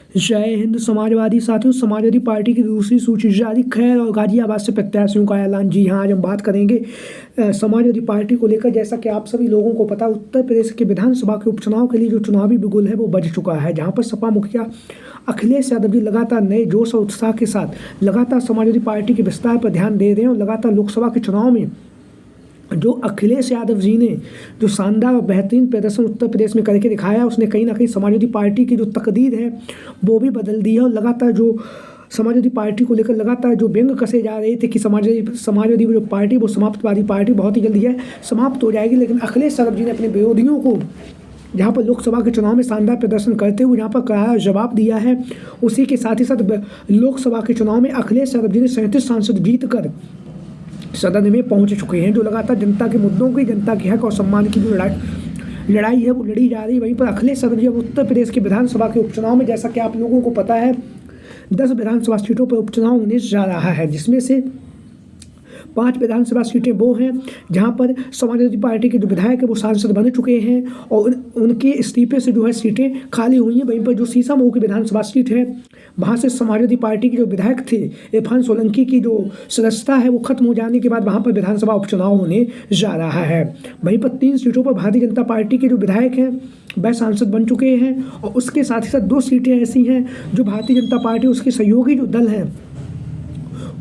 जय हिंद समाजवादी साथियों। समाजवादी पार्टी की दूसरी सूची जारी, खैर और गाजियाबाद से प्रत्याशियों का ऐलान। जी हाँ, आज हम बात करेंगे समाजवादी पार्टी को लेकर। जैसा कि आप सभी लोगों को पता, उत्तर प्रदेश के विधानसभा के उपचुनाव के लिए जो चुनावी बिगुल है वो बज चुका है, जहां पर सपा मुखिया अखिलेश यादव जी लगातार नए जोश और उत्साह के साथ लगातार समाजवादी पार्टी के विस्तार पर ध्यान दे रहे हैं। और लगातार लोकसभा के चुनाव में जो अखिलेश यादव जी ने जो शानदार और बेहतरीन प्रदर्शन उत्तर प्रदेश में करके दिखाया, उसने कहीं ना कहीं समाजवादी पार्टी की जो तकदीर है वो भी बदल दी है। और लगातार जो समाजवादी पार्टी को लेकर लगातार जो व्यंग कसे जा रहे थे कि समाजवादी जो पार्टी वो समाप्तवादी पार्टी बहुत ही जल्दी है समाप्त हो जाएगी, लेकिन अखिलेश यादव जी ने अपने विरोधियों को जहाँ पर लोकसभा के चुनाव में शानदार प्रदर्शन करते हुए जहाँ पर करारा जवाब दिया है, उसी के साथ ही साथ लोकसभा के चुनाव में अखिलेश यादव जी ने 37 सांसद जीत कर सदन में पहुंच चुके हैं। जो लगातार जनता के मुद्दों की, जनता के हक और सम्मान की जो लड़ाई है वो लड़ी जा रही है। वहीं पर अखिलेश यादव जी अब उत्तर प्रदेश के विधानसभा के उपचुनाव में, जैसा कि आप लोगों को पता है, 10 विधानसभा सीटों पर उपचुनाव होने जा रहा है, जिसमें से 5 विधानसभा सीटें वो हैं जहां पर समाजवादी पार्टी के जो विधायक है वो सांसद बन चुके हैं और उनके इस्तीफे से जो है सीटें खाली हुई हैं। वहीं पर जो सीसामऊ की विधानसभा सीट है, वहां से समाजवादी पार्टी के जो विधायक थे इरफान सोलंकी की जो सदस्यता है वो खत्म हो जाने के बाद वहां पर विधानसभा उपचुनाव होने जा रहा है। वहीं पर 3 सीटों पर भारतीय जनता पार्टी के जो विधायक हैं वह सांसद बन चुके हैं और उसके साथ ही साथ 2 सीटें ऐसी हैं जो भारतीय जनता पार्टी उसके सहयोगी जो दल हैं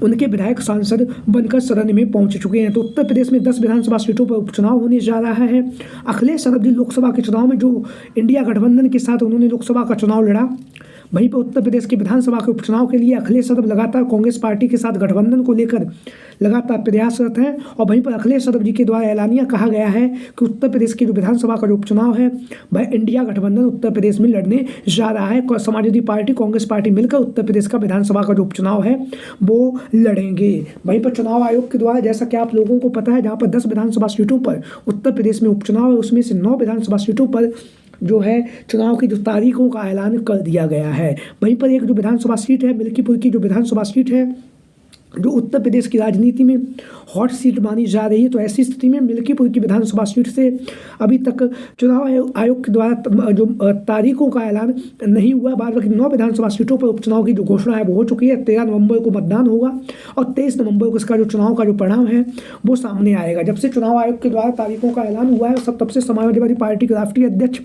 उनके विधायक सांसद बनकर सदन में पहुंच चुके हैं। तो उत्तर प्रदेश में 10 विधानसभा सीटों पर उपचुनाव होने जा रहा है। अखिलेश यादव जी लोकसभा के चुनाव में जो इंडिया गठबंधन के साथ उन्होंने लोकसभा का चुनाव लड़ा, वहीं पर उत्तर प्रदेश के विधानसभा के उपचुनाव के लिए अखिलेश यादव लगातार कांग्रेस पार्टी के साथ गठबंधन को लेकर लगातार प्रयासरत हैं। और वहीं पर अखिलेश यादव जी के द्वारा ऐलानिया कहा गया है कि उत्तर प्रदेश के जो विधानसभा का जो उपचुनाव है वह इंडिया गठबंधन उत्तर प्रदेश में लड़ने जा रहा है। समाजवादी पार्टी, कांग्रेस पार्टी मिलकर उत्तर प्रदेश का विधानसभा का जो उपचुनाव है वो लड़ेंगे। वहीं पर चुनाव आयोग के द्वारा, जैसा कि आप लोगों को पता है, जहाँ पर 10 विधानसभा सीटों पर उत्तर प्रदेश में उपचुनाव है, उसमें से 9 विधानसभा सीटों पर जो है चुनाव की जो तारीखों का ऐलान कर दिया गया है। वहीं पर एक जो विधानसभा सीट है, मिल्कीपुर की जो विधानसभा सीट है, जो उत्तर प्रदेश की राजनीति में हॉट सीट मानी जा रही है, तो ऐसी स्थिति में मिल्कीपुर की विधानसभा सीट से अभी तक चुनाव आयोग के द्वारा जो तारीखों का ऐलान नहीं हुआ। बाद बाकी 9 विधानसभा सीटों पर उपचुनाव की जो घोषणा है वो हो चुकी है। 13 नवंबर को मतदान होगा और 23 नवंबर को इसका जो चुनाव का जो परिणाम है वो सामने आएगा। जब से चुनाव आयोग के द्वारा तारीखों का ऐलान हुआ है तब से समाजवादी पार्टी के राष्ट्रीय अध्यक्ष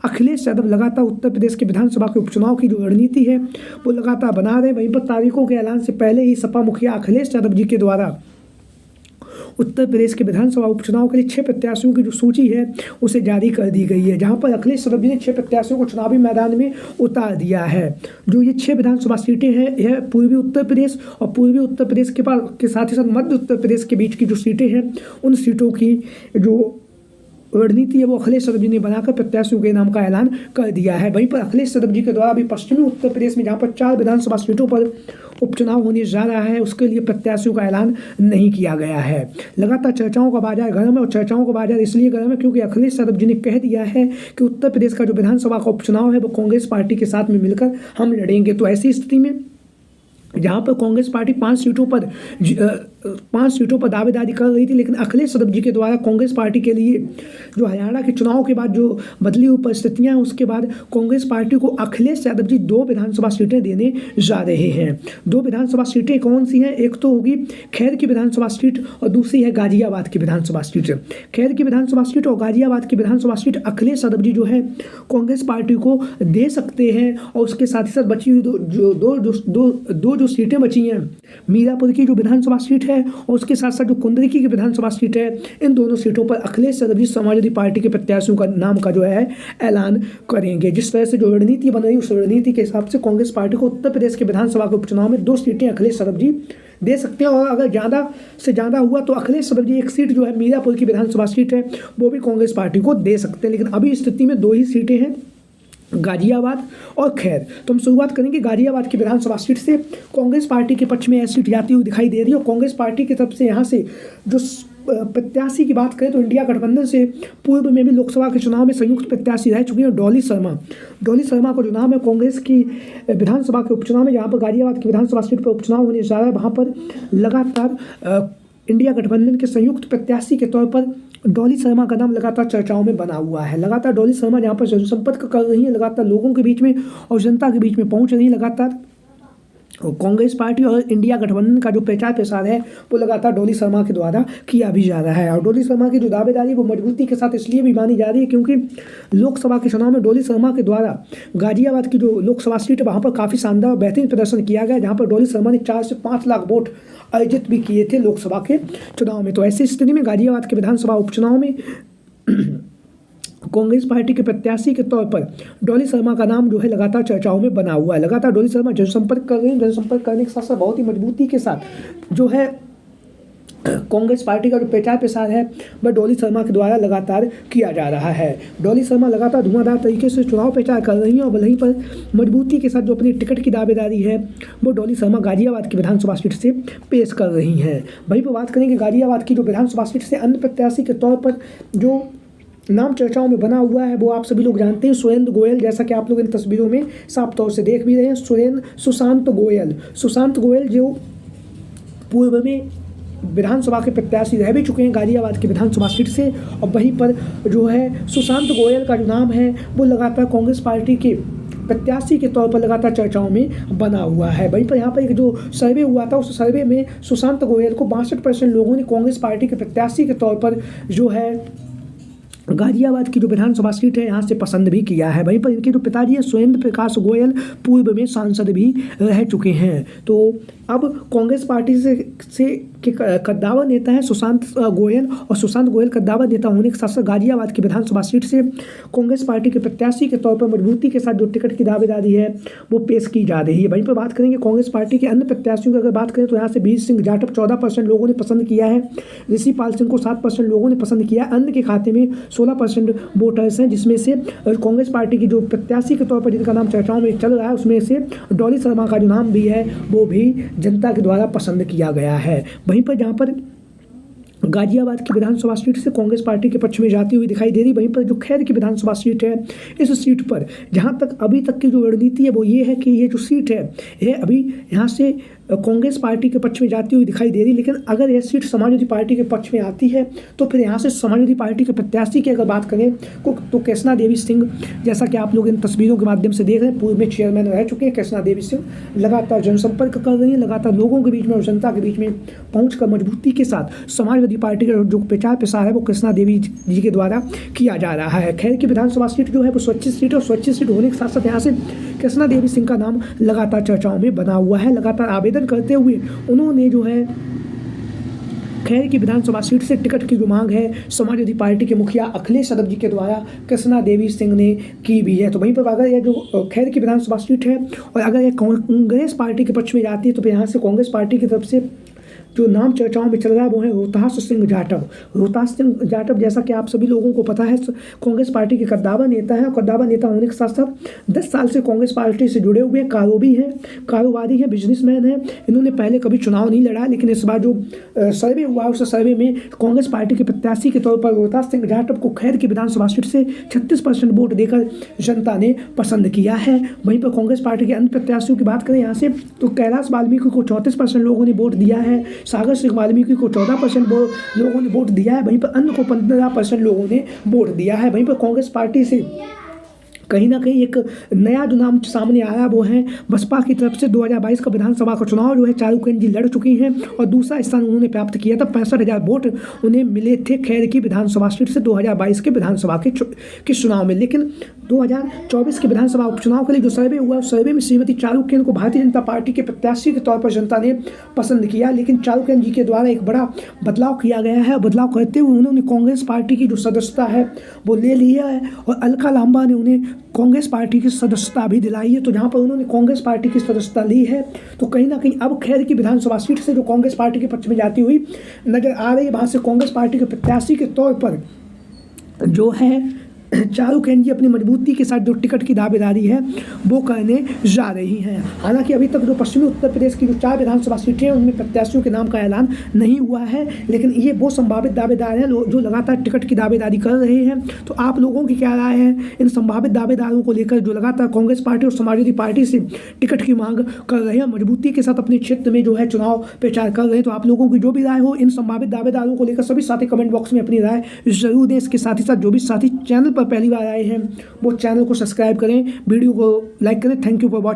अखिलेश यादव लगातार उत्तर प्रदेश के विधानसभा के उपचुनाव की जो रणनीति है वो लगातार बना रहे। वहीं पर तारीखों के ऐलान से पहले ही सपा मुखिया अखिलेश यादव जी के द्वारा उत्तर प्रदेश के विधानसभा उपचुनाव के लिए 6 प्रत्याशियों की जो सूची है उसे जारी कर दी गई है, जहां पर अखिलेश यादव जी ने 6 प्रत्याशियों को चुनावी मैदान में उतार दिया है। जो ये 6 विधानसभा सीटें हैं, यह पूर्वी उत्तर प्रदेश और पूर्वी उत्तर प्रदेश के साथ ही साथ मध्य उत्तर प्रदेश के बीच की जो सीटें हैं, उन सीटों की जो रणनीति है वो अखिलेश यादव जी ने बनाकर प्रत्याशियों के नाम का ऐलान कर दिया है। वहीं पर अखिलेश यादव जी के द्वारा अभी पश्चिमी उत्तर प्रदेश में जहां पर 4 विधानसभा सीटों पर उपचुनाव होने जा रहा है, उसके लिए प्रत्याशियों का ऐलान नहीं किया गया है। लगातार चर्चाओं का बाजार गर्म है और चर्चाओं का बाजार इसलिए गर्म है क्योंकि अखिलेश यादव जी ने कह दिया है कि उत्तर प्रदेश का जो विधानसभा का उपचुनाव है वो कांग्रेस पार्टी के साथ में मिलकर हम लड़ेंगे। तो ऐसी स्थिति में जहाँ पर कांग्रेस पार्टी 5 सीटों पर दावेदारी कर रही थी, लेकिन अखिलेश यादव जी के द्वारा कांग्रेस पार्टी के लिए जो हरियाणा के चुनाव के बाद जो बदली हुई परिस्थितियां हैं, उसके बाद कांग्रेस पार्टी को अखिलेश यादव जी 2 विधानसभा सीटें देने जा रहे हैं। 2 विधानसभा सीटें कौन सी हैं? एक तो होगी खैर की विधानसभा सीट और दूसरी है गाजियाबाद की विधानसभा सीट। खैर की विधानसभा सीट और गाजियाबाद की विधानसभा सीट अखिलेश यादव जी जो है कांग्रेस पार्टी को दे सकते हैं। और उसके साथ ही साथ बची हुई दो जो सीटें बची हैं, मीरापुर की जो विधानसभा सीट है और उसके साथ साथ जो कुंदरिकी की विधानसभा सीट है, इन दोनों सीटों पर अखिलेश यादव जी समाजवादी पार्टी के प्रत्याशियों का नाम का जो है ऐलान करेंगे। जिस तरह से जो रणनीति बन रही है उस रणनीति के हिसाब से कांग्रेस पार्टी को उत्तर प्रदेश के विधानसभा के उपचुनाव में 2 सीटें अखिलेश यादव जी दे सकते हैं। और अगर ज़्यादा से ज़्यादा हुआ तो अखिलेश यादव जी 1 सीट जो है मीरापुर की विधानसभा सीट है वो भी कांग्रेस पार्टी को दे सकते हैं। लेकिन अभी स्थिति में 2 ही सीटें हैं, गाजियाबाद और खैर। तो हम शुरुआत करेंगे गाजियाबाद की विधानसभा सीट से। कांग्रेस पार्टी के पक्ष में यह सीट जाती हुई दिखाई दे रही है और कांग्रेस पार्टी की तरफ से यहाँ से जो प्रत्याशी की बात करें तो इंडिया गठबंधन से पूर्व में भी लोकसभा के चुनाव में संयुक्त प्रत्याशी रह चुकी हैं डॉली शर्मा का जो नाम है कांग्रेस की विधानसभा के उपचुनाव में, जहाँ पर गाजियाबाद की विधानसभा सीट पर उपचुनाव होने जा रहा है, वहाँ पर लगातार इंडिया गठबंधन के संयुक्त प्रत्याशी के तौर पर डॉली शर्मा का नाम लगातार चर्चाओं में बना हुआ है। लगातार डॉली शर्मा जहाँ पर जनसंपर्क कर रही है, लगातार लोगों के बीच में और जनता के बीच में पहुंच रही है, लगातार कांग्रेस पार्टी और इंडिया गठबंधन का जो प्रचार प्रसार है वो लगातार डॉली शर्मा के द्वारा किया भी जा रहा है। और डॉली शर्मा की जो दावेदारी वो मजबूती के साथ इसलिए भी मानी जा रही है क्योंकि लोकसभा के चुनाव में डॉली शर्मा के द्वारा गाजियाबाद की जो लोकसभा सीट है वहाँ पर काफ़ी शानदार और बेहतरीन प्रदर्शन किया गया, जहाँ पर डॉली शर्मा ने 4 से 5 लाख वोट अर्जित भी किए थे लोकसभा के चुनाव में। तो ऐसी स्थिति में गाजियाबाद के विधानसभा उपचुनाव में कांग्रेस पार्टी के प्रत्याशी के तौर पर डॉली शर्मा का नाम जो है लगातार चर्चाओं में बना हुआ है। लगातार डॉली शर्मा जनसंपर्क कर रही हैं, जनसंपर्क करने के साथ साथ बहुत ही मजबूती के साथ जो है कांग्रेस पार्टी का जो प्रचार प्रसार है वह डॉली शर्मा के द्वारा लगातार किया जा रहा है। डॉली शर्मा लगातार धुआंधार तरीके से चुनाव प्रचार कर रही हैं और वहीं पर मजबूती के साथ जो अपनी टिकट की दावेदारी है वो डॉली शर्मा गाजियाबाद की विधानसभा सीट से पेश कर रही हैं। वहीं पर बात करेंगे गाजियाबाद की जो विधानसभा सीट से अन्य प्रत्याशी के तौर पर जो नाम चर्चाओं में बना हुआ है वो आप सभी लोग जानते हैं, सुरेंद्र गोयल, जैसा कि आप लोग इन तस्वीरों में साफ तौर से देख भी रहे हैं। सुशांत गोयल जो पूर्व में विधानसभा के प्रत्याशी रह भी चुके हैं गाजियाबाद की विधानसभा सीट से, और वहीं पर जो है सुशांत गोयल का जो नाम है वो लगातार कांग्रेस पार्टी के प्रत्याशी के तौर पर लगातार चर्चाओं में बना हुआ है। वहीं पर यहाँ पर एक जो सर्वे हुआ था उस सर्वे में सुशांत गोयल को 62% लोगों ने कांग्रेस पार्टी के प्रत्याशी के तौर पर जो है गाजियाबाद की जो विधानसभा सीट है यहाँ से पसंद भी किया है। वहीं पर इनके जो पिताजी हैं सुरेंद्र प्रकाश गोयल पूर्व में सांसद भी रह चुके हैं। तो अब कांग्रेस पार्टी से के कद्दावर नेता है सुशांत गोयल, और सुशांत गोयल कद्दावर नेता होने के साथ साथ गाजियाबाद की विधानसभा सीट से कांग्रेस पार्टी के प्रत्याशी के तौर पर मजबूती के साथ जो टिकट की दावेदारी है वो पेश की जा रही है। वहीं पर बात करेंगे कांग्रेस पार्टी के अन्य प्रत्याशियों की, अगर बात करें तो यहाँ से वीर सिंह जाटव 14% लोगों ने पसंद किया है, ऋषिपाल सिंह को 7% लोगों ने पसंद किया। अन्य के खाते में 16% वोटर्स हैं, जिसमें से कांग्रेस पार्टी की जो प्रत्याशी के तौर पर जिनका नाम चर्चाओं में चल रहा है उसमें से डॉली शर्मा का जो नाम भी है वो भी जनता के द्वारा पसंद किया गया है। वहीं पर जहाँ पर गाजियाबाद की विधानसभा सीट से कांग्रेस पार्टी के पक्ष में जाती हुई दिखाई दे रही, वहीं पर जो खैर की विधानसभा सीट है इस सीट पर जहां तक अभी तक की जो रणनीति है वो ये है कि ये जो सीट है ये अभी यहाँ से कांग्रेस पार्टी के पक्ष में जाती हुई दिखाई दे रही, लेकिन अगर यह सीट समाजवादी पार्टी के पक्ष में आती है तो फिर यहाँ से समाजवादी पार्टी के प्रत्याशी की अगर बात करें तो कृष्णा देवी सिंह, जैसा कि आप लोग इन तस्वीरों के माध्यम से देख रहे हैं, पूर्व में चेयरमैन रह चुके हैं कृष्णा देवी सिंह, लगातार जनसंपर्क कर रही हैं, लगातार लोगों के बीच में और जनता के बीच में पहुँच कर मजबूती के साथ समाजवादी पार्टी का जो प्रचार प्रसार है वो कृष्णा देवी जी के द्वारा किया जा रहा है। खैर की विधानसभा सीट जो है वो स्वच्छ सीट है, और स्वच्छ सीट होने के साथ साथ यहाँ से कृष्णा देवी सिंह का नाम लगातार चर्चाओं में बना हुआ है। लगातार आवेदन करते हुए उन्होंने जो है खैर की विधानसभा सीट से टिकट की जो मांग है समाजवादी पार्टी के मुखिया अखिलेश यादव जी के द्वारा कृष्णा देवी सिंह ने की भी है। तो वहीं पर अगर यह जो खैर की विधानसभा सीट है और अगर यह कांग्रेस पार्टी के पक्ष में जाती है तो फिर यहाँ से कांग्रेस पार्टी की तरफ से जो नाम चर्चाओं में चल रहा है वो है रोहतास सिंह जाटव। जैसा कि आप सभी लोगों को पता है कांग्रेस पार्टी के कद्दावर नेता है, और कद्दावर नेता होने के साथ साथ 10 साल से कांग्रेस पार्टी से जुड़े हुए कारोबारी हैं, बिजनेसमैन हैं। इन्होंने पहले कभी चुनाव नहीं लड़ा, लेकिन इस बार जो सर्वे हुआ उस सर्वे में कांग्रेस पार्टी के प्रत्याशी के तौर पर रोहतास सिंह जाटव को खैर की विधानसभा सीट से 36% वोट देकर जनता ने पसंद किया है। वहीं पर कांग्रेस पार्टी के अन्य प्रत्याशियों की बात करें यहाँ से तो कैलाश वाल्मीकि को 34% लोगों ने वोट दिया है, सागर सिंह वाल्मीकि को 14% लोगों ने वोट दिया है, वहीं पर अन्य को 15% लोगों ने वोट दिया है। वहीं पर कांग्रेस पार्टी से कहीं ना कहीं एक नया जो नाम सामने आया वो है बसपा की तरफ से 2022 का विधानसभा का चुनाव जो है चारुकेन जी लड़ चुकी हैं और दूसरा स्थान उन्होंने प्राप्त किया था। 65,000 वोट उन्हें मिले थे खैर की विधानसभा सीट से 2022 के विधानसभा के चुनाव में। लेकिन 2024 के विधानसभा उपचुनाव के लिए जो सर्वे हुआ उस सर्वे में श्रीमती चारुकेन को भारतीय जनता पार्टी के प्रत्याशी के तौर पर जनता ने पसंद किया, लेकिन चारुकेन जी के द्वारा एक बड़ा बदलाव किया गया है। बदलाव करते हुए उन्होंने कांग्रेस पार्टी की जो सदस्यता है वो ले ली है और अलका लांबा ने उन्हें कांग्रेस पार्टी की सदस्यता भी दिलाई है। तो जहां पर उन्होंने कांग्रेस पार्टी की सदस्यता ली है तो कहीं ना कहीं अब खैर की विधानसभा सीट से जो कांग्रेस पार्टी के पक्ष में जाती हुई नजर आ रही है, वहां से कांग्रेस पार्टी के प्रत्याशी के तौर पर जो है चारों कैंडिडेट अपनी मजबूती के साथ जो टिकट की दावेदारी है वो करने जा रही हैं। हालांकि अभी तक जो पश्चिमी उत्तर प्रदेश की जो 4 विधानसभा सीटें हैं उनमें प्रत्याशियों के नाम का ऐलान नहीं हुआ है, लेकिन ये वो संभावित दावेदार हैं जो लगातार टिकट की दावेदारी कर रहे हैं। तो आप लोगों की क्या राय है इन संभावित दावेदारों को लेकर जो लगातार कांग्रेस पार्टी और समाजवादी पार्टी से टिकट की मांग कर रहे हैं, मजबूती के साथ अपने क्षेत्र में जो है चुनाव प्रचार कर रहे हैं? तो आप लोगों की जो भी राय हो इन संभावित दावेदारों को लेकर सभी साथी कमेंट बॉक्स में अपनी राय जरूर दें। इसके साथ ही साथ जो भी साथी चैनल पर पहली बार आए हैं वो चैनल को सब्सक्राइब करें, वीडियो को लाइक करें। Thank you for watching.